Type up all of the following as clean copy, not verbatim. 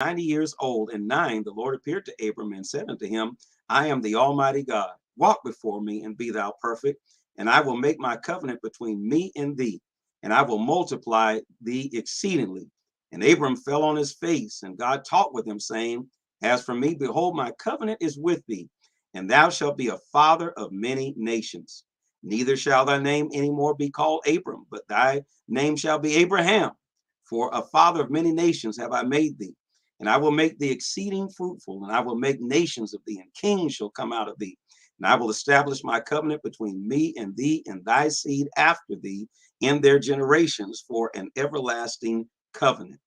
90 years old and 9, the Lord appeared to Abram and said unto him, I am the Almighty God. Walk before me and be thou perfect, and I will make my covenant between me and thee, and I will multiply thee exceedingly. And Abram fell on his face, and God talked with him, saying, As for me, behold, my covenant is with thee, and thou shalt be a father of many nations. Neither shall thy name any more be called Abram, but thy name shall be Abraham. For a father of many nations have I made thee. And I will make thee exceeding fruitful, and I will make nations of thee, and kings shall come out of thee. And I will establish my covenant between me and thee and thy seed after thee in their generations for an everlasting covenant,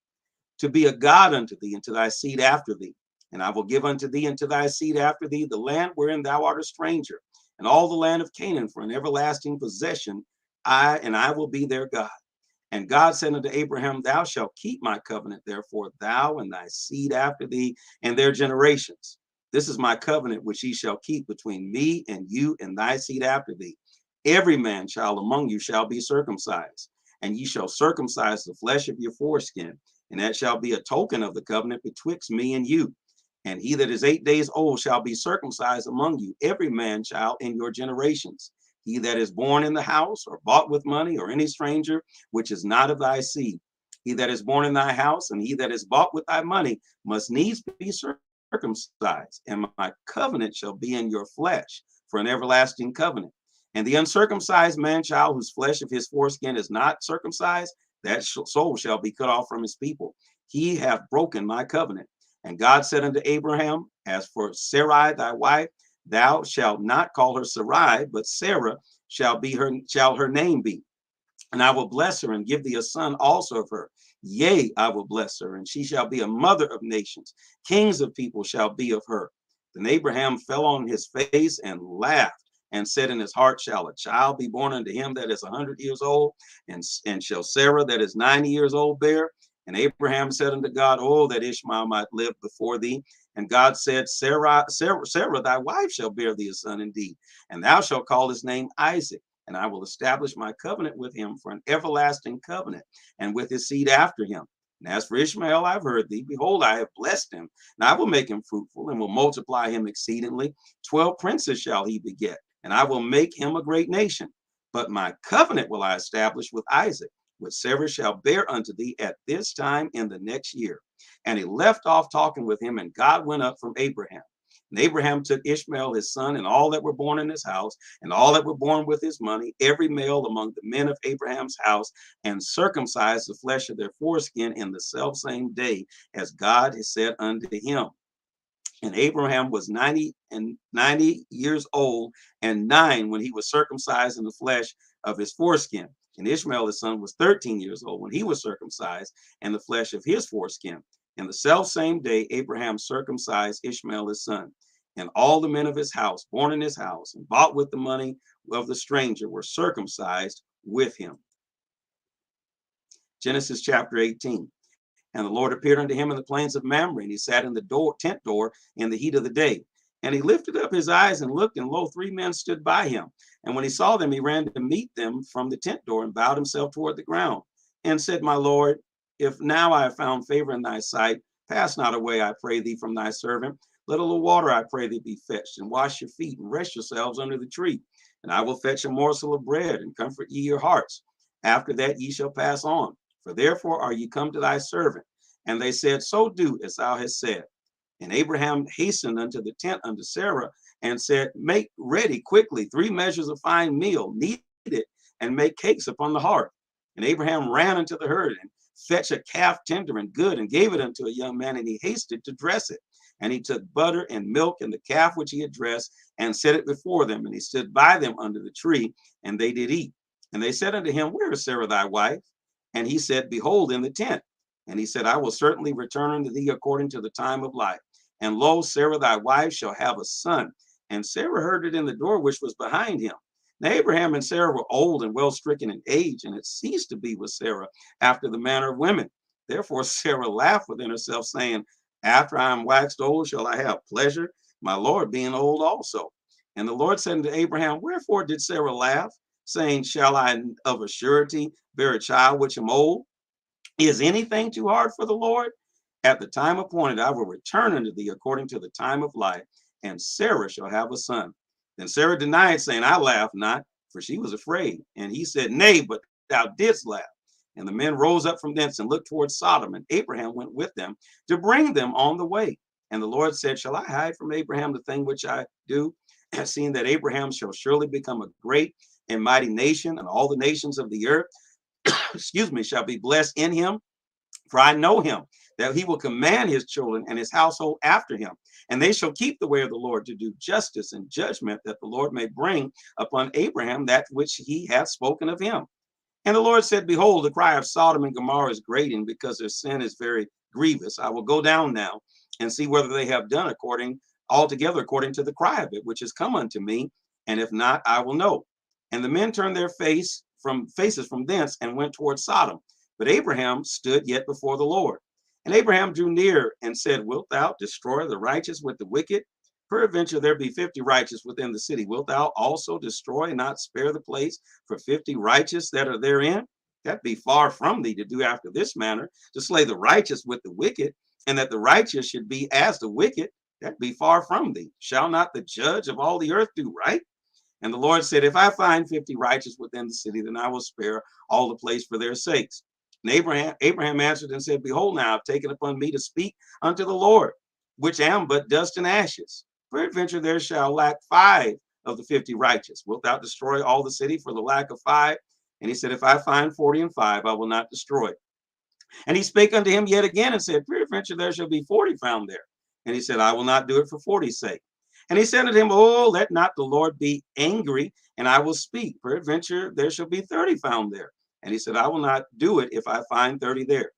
to be a God unto thee and to thy seed after thee. And I will give unto thee and to thy seed after thee the land wherein thou art a stranger, and all the land of Canaan for an everlasting possession. I will be their God. And God said unto Abraham, Thou shalt keep my covenant, therefore, thou and thy seed after thee and their generations. This is my covenant which ye shall keep between me and you and thy seed after thee. Every man child among you shall be circumcised, and ye shall circumcise the flesh of your foreskin, and that shall be a token of the covenant betwixt me and you. And he that is 8 days old shall be circumcised among you, every man child in your generations. He that is born in the house, or bought with money, or any stranger, which is not of thy seed. He that is born in thy house, and he that is bought with thy money, must needs be circumcised. And my covenant shall be in your flesh for an everlasting covenant. And the uncircumcised man child, whose flesh of his foreskin is not circumcised, that soul shall be cut off from his people. He hath broken my covenant. And God said unto Abraham, As for Sarai thy wife, thou shalt not call her Sarai, but Sarah shall her name be. And I will bless her and give thee a son also of her. Yea, I will bless her, and she shall be a mother of nations. Kings of people shall be of her. Then Abraham fell on his face and laughed, and said in his heart, Shall a child be born unto him that is 100 years old? And shall Sarah that is 90 years old bear? And Abraham said unto God, Oh, that Ishmael might live before thee. And God said, Sarah, thy wife shall bear thee a son indeed, and thou shalt call his name Isaac. And I will establish my covenant with him for an everlasting covenant, and with his seed after him. And as for Ishmael, I've heard thee. Behold, I have blessed him, and I will make him fruitful, and will multiply him exceedingly. 12 princes shall he beget, and I will make him a great nation. But my covenant will I establish with Isaac, which Sarah shall bear unto thee at this time in the next year. And he left off talking with him, and God went up from Abraham. And Abraham took Ishmael his son, and all that were born in his house, and all that were born with his money, every male among the men of Abraham's house, and circumcised the flesh of their foreskin in the selfsame day, as God had said unto him. And Abraham was 90 years old and 9 when he was circumcised in the flesh of his foreskin. And Ishmael, his son, was 13 years old when he was circumcised in the flesh of his foreskin. In the selfsame day, Abraham circumcised Ishmael, his son. And all the men of his house, born in his house, and bought with the money of the stranger, were circumcised with him. Genesis chapter 18. And the Lord appeared unto him in the plains of Mamre, and he sat in the tent door in the heat of the day. And he lifted up his eyes and looked, and lo, 3 men stood by him. And when he saw them, he ran to meet them from the tent door, and bowed himself toward the ground, and said, My Lord, if now I have found favor in thy sight, pass not away, I pray thee, from thy servant. Let a little water, I pray thee, be fetched, and wash your feet, and rest yourselves under the tree. And I will fetch a morsel of bread, and comfort ye your hearts. After that ye shall pass on. For therefore are ye come to thy servant. And they said, So do as thou hast said. And Abraham hastened unto the tent unto Sarah, and said, Make ready quickly 3 measures of fine meal, knead it, and make cakes upon the hearth. And Abraham ran unto the herd, and fetched a calf tender and good, and gave it unto a young man, and he hasted to dress it. And he took butter and milk and the calf which he had dressed, and set it before them. And he stood by them under the tree, and they did eat. And they said unto him, Where is Sarah thy wife? And he said, Behold, in the tent. And he said, I will certainly return unto thee according to the time of life. And lo, Sarah thy wife shall have a son. And Sarah heard it in the door which was behind him. Now Abraham and Sarah were old and well stricken in age, and it ceased to be with Sarah after the manner of women. Therefore Sarah laughed within herself, saying, After I am waxed old, shall I have pleasure, my Lord being old also? And the Lord said unto Abraham, Wherefore did Sarah laugh, saying, Shall I of a surety bear a child which am old? Is anything too hard for the Lord? At the time appointed, I will return unto thee according to the time of life, and Sarah shall have a son. Then Sarah denied, saying, I laugh not, for she was afraid. And he said, Nay, but thou didst laugh. And the men rose up from thence and looked toward Sodom, and Abraham went with them to bring them on the way. And the Lord said, Shall I hide from Abraham the thing which I do, seeing that Abraham shall surely become a great and mighty nation, and all the nations of the earth, excuse me, shall be blessed in him? For I know him, that he will command his children and his household after him, and they shall keep the way of the Lord to do justice and judgment, that the Lord may bring upon Abraham that which he hath spoken of him. And the Lord said, Behold, the cry of Sodom and Gomorrah is great, and because their sin is very grievous. I will go down now and see whether they have done altogether according to the cry of it, which has come unto me, and if not, I will know. And the men turned their faces from thence and went toward Sodom. But Abraham stood yet before the Lord. And Abraham drew near and said, Wilt thou destroy the righteous with the wicked? Peradventure there be 50 righteous within the city. Wilt thou also destroy and not spare the place for 50 righteous that are therein? That be far from thee to do after this manner, to slay the righteous with the wicked, and that the righteous should be as the wicked. That be far from thee. Shall not the judge of all the earth do right? And the Lord said, If I find 50 righteous within the city, then I will spare all the place for their sakes. And Abraham answered and said, Behold, now I have taken upon me to speak unto the Lord, which am but dust and ashes. Peradventure there shall lack 5 of the 50 righteous. Wilt thou destroy all the city for the lack of 5? And he said, If I find 40 and 5, I will not destroy it. And he spake unto him yet again and said, Peradventure there shall be 40 found there. And he said, I will not do it for 40's sake. And he said unto him, Oh, let not the Lord be angry, and I will speak. Peradventure there shall be 30 found there. And he said, I will not do it if I find 30 there.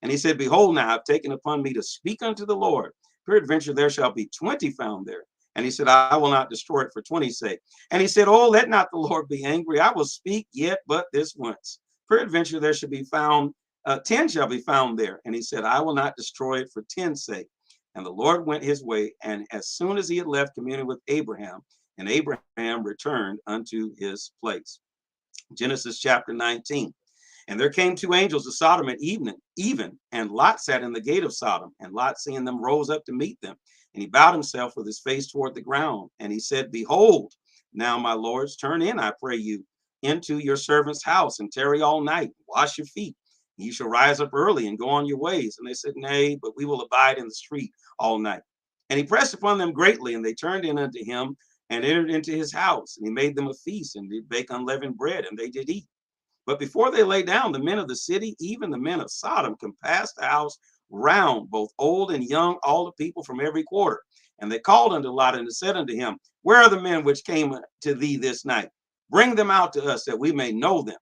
And he said, Behold, now I have taken upon me to speak unto the Lord. Peradventure there shall be 20 found there. And he said, I will not destroy it for 20's sake. And he said, Oh, let not the Lord be angry. I will speak yet but this once. Peradventure there shall be found, 10 shall be found there. And he said, I will not destroy it for 10's sake. And the Lord went his way, and as soon as he had left communing with Abraham, and Abraham returned unto his place. Genesis chapter 19. And there came 2 angels to Sodom at even, and Lot sat in the gate of Sodom. And Lot, seeing them, rose up to meet them. And he bowed himself with his face toward the ground. And he said, Behold, now, my lords, turn in, I pray you, into your servant's house, and tarry all night, wash your feet. You shall rise up early and go on your ways. And they said, Nay, but we will abide in the street all night. And he pressed upon them greatly, and they turned in unto him and entered into his house. And he made them a feast, and did bake unleavened bread, and they did eat. But before they lay down, the men of the city, even the men of Sodom, compassed the house round, both old and young, all the people from every quarter. And they called unto Lot and said unto him, Where are the men which came to thee this night? Bring them out to us, that we may know them.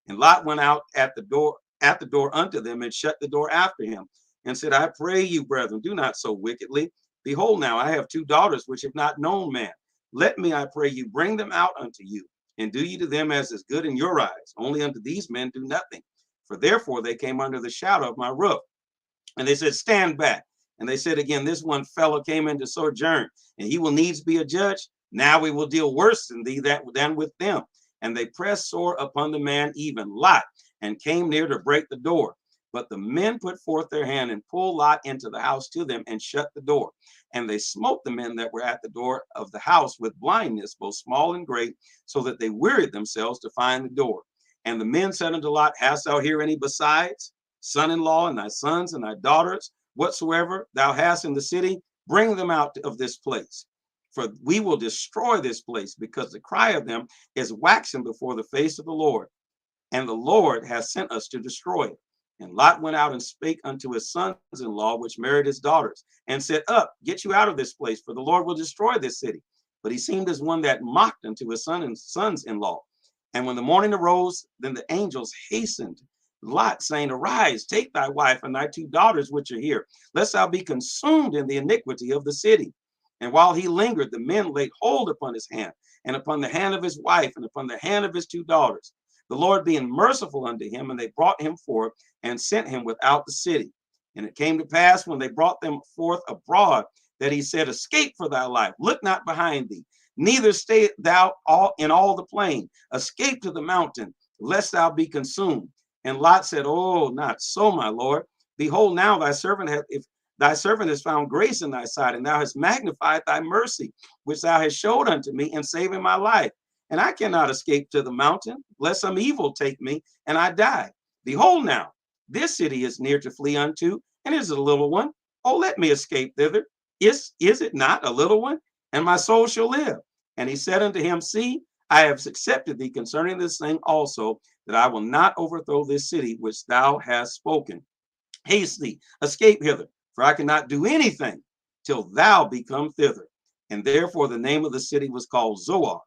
And Lot went out at the door unto them, and shut the door after him, and said, I pray you, brethren, do not so wickedly. Behold, now I have 2 daughters which have not known man. Let me, I pray you, bring them out unto you, and do ye to them as is good in your eyes. Only unto these men do nothing. For therefore they came under the shadow of my roof. And they said, Stand back. And they said again, This one fellow came in to sojourn, and he will needs be a judge. Now we will deal worse than thee than with them. And they pressed sore upon the man, even Lot, and came near to break the door. But the men put forth their hand and pulled Lot into the house to them, and shut the door. And they smote the men that were at the door of the house with blindness, both small and great, so that they wearied themselves to find the door. And the men said unto Lot, Hast thou here any besides, son-in-law, and thy sons and thy daughters, whatsoever thou hast in the city? Bring them out of this place. For we will destroy this place, because the cry of them is waxen before the face of the Lord. And the Lord has sent us to destroy it. And Lot went out and spake unto his sons-in-law, which married his daughters, and said, Up, get you out of this place, for the Lord will destroy this city. But he seemed as one that mocked unto his sons-in-law. And when the morning arose, then the angels hastened Lot, saying, Arise, take thy wife and thy 2 daughters which are here, lest thou be consumed in the iniquity of the city. And while he lingered, the men laid hold upon his hand, and upon the hand of his wife, and upon the hand of his 2 daughters. The Lord being merciful unto him, and they brought him forth and sent him without the city. And it came to pass, when they brought them forth abroad, that he said, Escape for thy life, look not behind thee, neither stay thou in all the plain. Escape to the mountain, lest thou be consumed. And Lot said, Oh, not so, my Lord, Behold, now thy servant hath, if thy servant has found grace in thy sight, and thou hast magnified thy mercy, which thou hast showed unto me in saving my life. And I cannot escape to the mountain, lest some evil take me, and I die. Behold now, this city is near to flee unto, and is a little one. Oh, let me escape thither. Is it not a little one? And my soul shall live. And he said unto him, See, I have accepted thee concerning this thing also, that I will not overthrow this city which thou hast spoken. Haste thee, escape hither, for I cannot do anything till thou be come thither. And therefore the name of the city was called Zoar.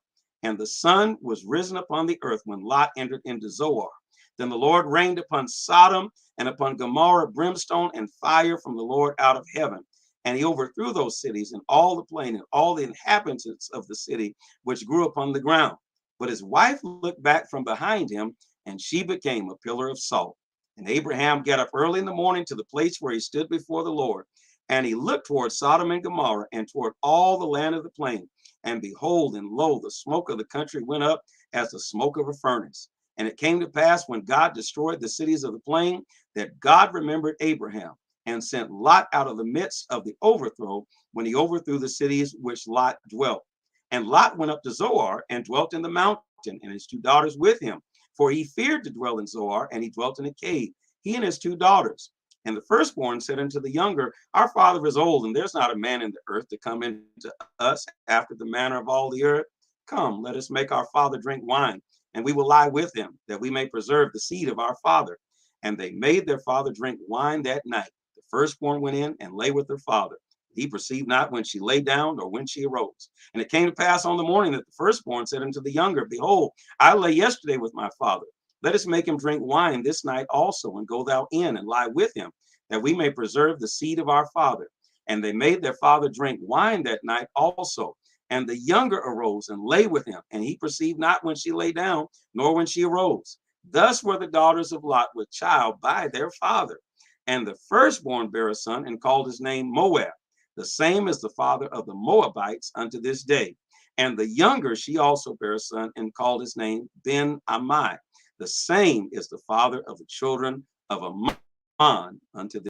And the sun was risen upon the earth when Lot entered into Zoar. Then the Lord rained upon Sodom and upon Gomorrah brimstone and fire from the Lord out of heaven. And he overthrew those cities and all the plain and all the inhabitants of the city which grew upon the ground. But his wife looked back from behind him, and she became a pillar of salt. And Abraham got up early in the morning to the place where he stood before the Lord. And he looked toward Sodom and Gomorrah and toward all the land of the plain. And behold, and lo, the smoke of the country went up as the smoke of a furnace. And it came to pass when God destroyed the cities of the plain that God remembered Abraham and sent Lot out of the midst of the overthrow when he overthrew the cities which Lot dwelt. And Lot went up to Zoar and dwelt in the mountain, and his two daughters with him. For he feared to dwell in Zoar, and he dwelt in a cave, he and his two daughters. And the firstborn said unto the younger, Our father is old, and there's not a man in the earth to come into us after the manner of all the earth. Come, let us make our father drink wine, and we will lie with him, that we may preserve the seed of our father. And they made their father drink wine that night. The firstborn went in and lay with her father. He perceived not when she lay down or when she arose. And it came to pass on the morning that the firstborn said unto the younger, Behold, I lay yesterday with my father. Let us make him drink wine this night also, and go thou in and lie with him, that we may preserve the seed of our father. And they made their father drink wine that night also. And the younger arose and lay with him, and he perceived not when she lay down, nor when she arose. Thus were the daughters of Lot with child by their father. And the firstborn bare a son, and called his name Moab. The same is the father of the Moabites unto this day. And the younger she also bare a son, and called his name Ben Ammi. The same is the father of the children of Ammon unto this